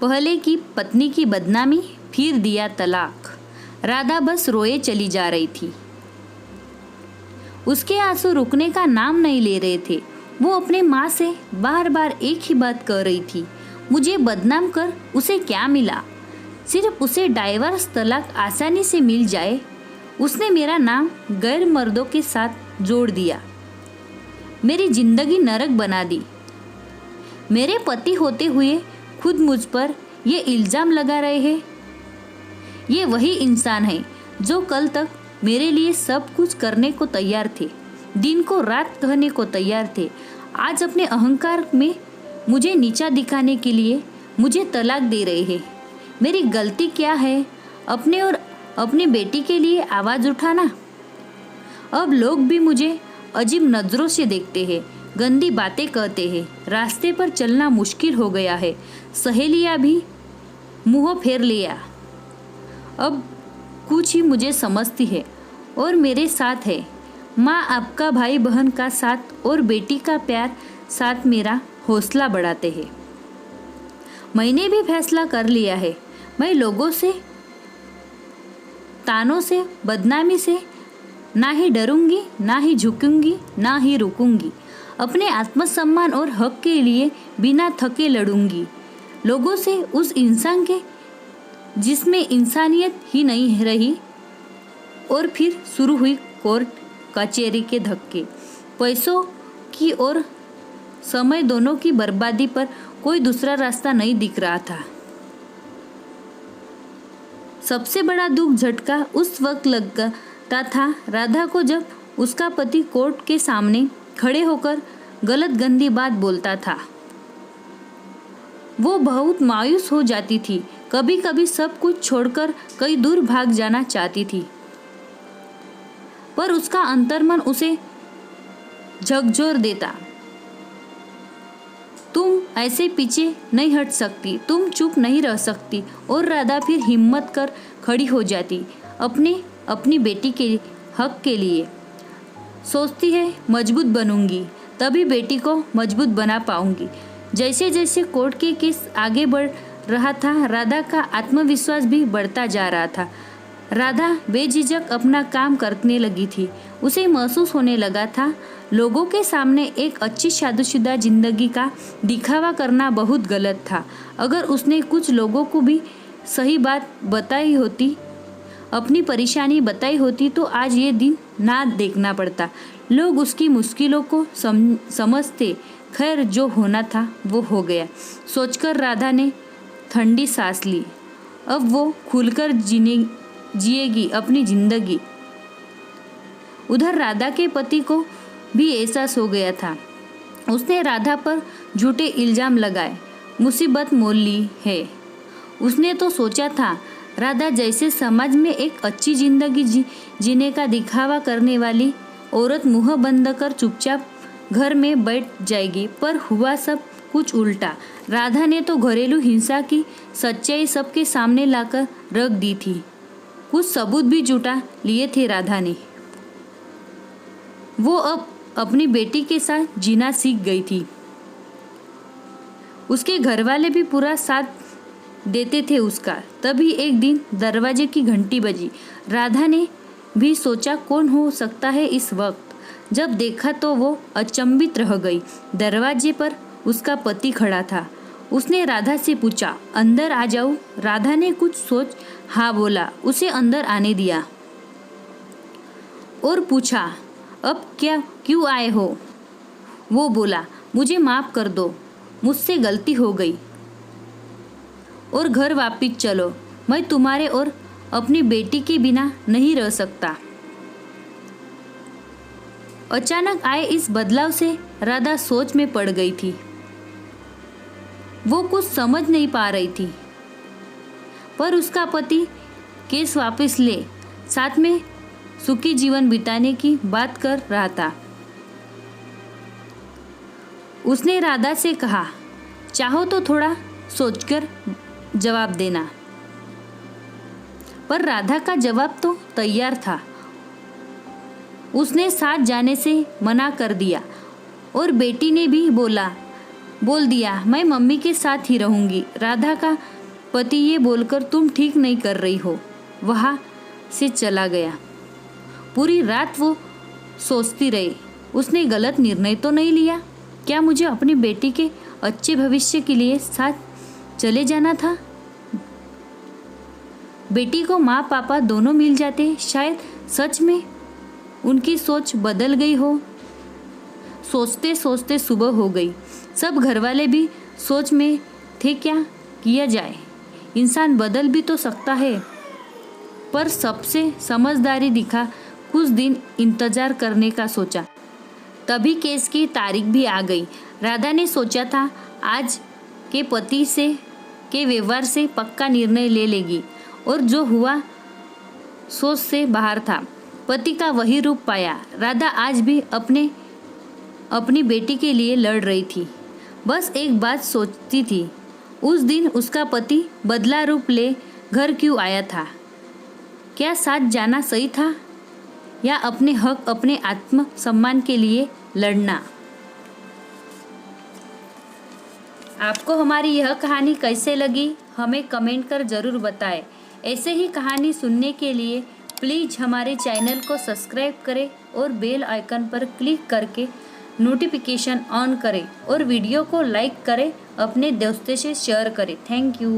पहले की पत्नी की बदनामी, फिर दिया तलाक। राधा बस रोए चली जा रही थी। उसके आंसू रुकने का नाम नहीं ले रहे थे। वो अपने माँ से बार बार एक ही बात कह रही थी, मुझे बदनाम कर उसे क्या मिला? सिर्फ उसे डाइवर्स तलाक आसानी से मिल जाए। उसने मेरा नाम गैर मर्दों के साथ जोड़ दिया, मेरी जिंदगी नरक बना दी। मेरे पति होते हुए खुद मुझ पर ये इल्ज़ाम लगा रहे हैं। ये वही इंसान है जो कल तक मेरे लिए सब कुछ करने को तैयार थे, दिन को रात कहने को तैयार थे। आज अपने अहंकार में मुझे नीचा दिखाने के लिए मुझे तलाक दे रहे हैं। मेरी गलती क्या है? अपने और अपनी बेटी के लिए आवाज़ उठाना। अब लोग भी मुझे अजीब नज़रों से देखते हैं, गंदी बातें कहते हैं। रास्ते पर चलना मुश्किल हो गया है। सहेलियाँ भी मुँह फेर लिया। अब कुछ ही मुझे समझती है और मेरे साथ है। माँ, आपका भाई बहन का साथ और बेटी का प्यार साथ मेरा हौसला बढ़ाते हैं। मैंने भी फैसला कर लिया है, मैं लोगों से, तानों से, बदनामी से ना ही डरूंगी, ना ही झुकूंगी, ना ही रुकूंगी। अपने आत्मसम्मान और हक के लिए बिना थके लड़ूंगी। लोगों से उस इंसान के जिसमें इंसानियत ही नहीं रही। और फिर शुरू हुई कोर्ट कचहरी के धक्के। पैसों की और समय दोनों की बर्बादी पर कोई दूसरा रास्ता नहीं दिख रहा था। सबसे बड़ा दुख झटका उस वक्त लगता था राधा को जब उसका पति कोर्ट के सामने खड़े होकर गलत गंदी बात बोलता था। वो बहुत मायूस हो जाती थी। कभी कभी सब कुछ छोड़कर कहीं दूर भाग जाना चाहती थी, पर उसका अंतर्मन उसे झकझोर देता। तुम ऐसे पीछे नहीं हट सकती, तुम चुप नहीं रह सकती। और राधा फिर हिम्मत कर खड़ी हो जाती, अपनी बेटी के हक के लिए। सोचती है मजबूत बनूंगी, तभी बेटी को मजबूत बना पाऊंगी। जैसे जैसे कोर्ट के केस आगे बढ़ रहा था, राधा का आत्मविश्वास भी बढ़ता जा रहा था। राधा बेझिझक अपना काम करने लगी थी। उसे महसूस होने लगा था लोगों के सामने एक अच्छी शादीशुदा जिंदगी का दिखावा करना बहुत गलत था। अगर उसने कुछ लोगों को भी सही बात बताई होती, अपनी परेशानी बताई होती, तो आज ये दिन ना देखना पड़ता। लोग उसकी मुश्किलों को समझते। खैर, जो होना था वो हो गया, सोचकर राधा ने ठंडी सांस ली। अब वो खुलकर जिएगी अपनी जिंदगी। उधर राधा के पति को भी एहसास हो गया था। उसने राधा पर झूठे इल्जाम लगाए, मुसीबत मोल ली है। उसने तो सोचा था राधा जैसे समाज में एक अच्छी जिंदगी जीने का दिखावा करने वाली औरत मुंह बंद कर चुपचाप घर में बैठ जाएगी, पर हुआ सब कुछ उल्टा। राधा ने तो घरेलू हिंसा की सच्चाई सबके सामने लाकर रख दी थी। कुछ सबूत भी जुटा लिए थे राधा ने। वो अब अपनी बेटी के साथ जीना सीख गई थी। उसके घरवाले भी पूरा साथ देते थे उसका। तभी एक दिन दरवाजे की घंटी बजी। राधा ने भी सोचा कौन हो सकता है इस वक्त। जब देखा तो वो अचंभित रह गई। दरवाजे पर उसका पति खड़ा था। उसने राधा से पूछा, अंदर आ जाऊं? राधा ने कुछ सोच हाँ बोला। उसे अंदर आने दिया और पूछा, अब क्यों आए हो? वो बोला, मुझे माफ कर दो, मुझसे गलती हो गई और घर वापिस चलो। मैं तुम्हारे और अपनी बेटी के बिना नहीं रह सकता। अचानक आए इस बदलाव से राधा सोच में पड़ गई थी। वो कुछ समझ नहीं पा रही थी, पर उसका पति केस वापस ले, साथ में सुखी जीवन बिताने की बात कर रहा था। उसने राधा से कहा, चाहो तो थोड़ा सोचकर जवाब देना। पर राधा का जवाब तो तैयार था। उसने साथ जाने से मना कर दिया और बेटी ने भी बोला, बोल दिया, मैं मम्मी के साथ ही रहूंगी। राधा का पति ये बोलकर तुम ठीक नहीं कर रही हो वहाँ से चला गया। पूरी रात वो सोचती रही, उसने गलत निर्णय तो नहीं लिया? क्या मुझे अपनी बेटी के अच्छे भविष्य के लिए साथ चले जाना था? बेटी को माँ पापा दोनों मिल जाते, शायद सच में उनकी सोच बदल गई हो। सोचते सोचते सुबह हो गई। सब घरवाले भी सोच में थे, क्या किया जाए, इंसान बदल भी तो सकता है। पर सबसे समझदारी दिखा कुछ दिन इंतजार करने का सोचा। तभी केस की तारीख भी आ गई। राधा ने सोचा था आज के पति से के व्यवहार से पक्का निर्णय ले लेगी, और जो हुआ सोच से बाहर था। पति का वही रूप पाया। राधा आज भी अपनी बेटी के लिए लड़ रही थी। बस एक बात सोचती थी, उस दिन उसका पति बदला रूप ले घर क्यों आया था? क्या साथ जाना सही था, या अपने हक, अपने आत्म सम्मान के लिए लड़ना? आपको हमारी यह कहानी कैसे लगी हमें कमेंट कर ज़रूर बताएं। ऐसे ही कहानी सुनने के लिए प्लीज़ हमारे चैनल को सब्सक्राइब करें और बेल आइकन पर क्लिक करके नोटिफिकेशन ऑन करें और वीडियो को लाइक करें, अपने दोस्तों से शेयर करें। Thank you.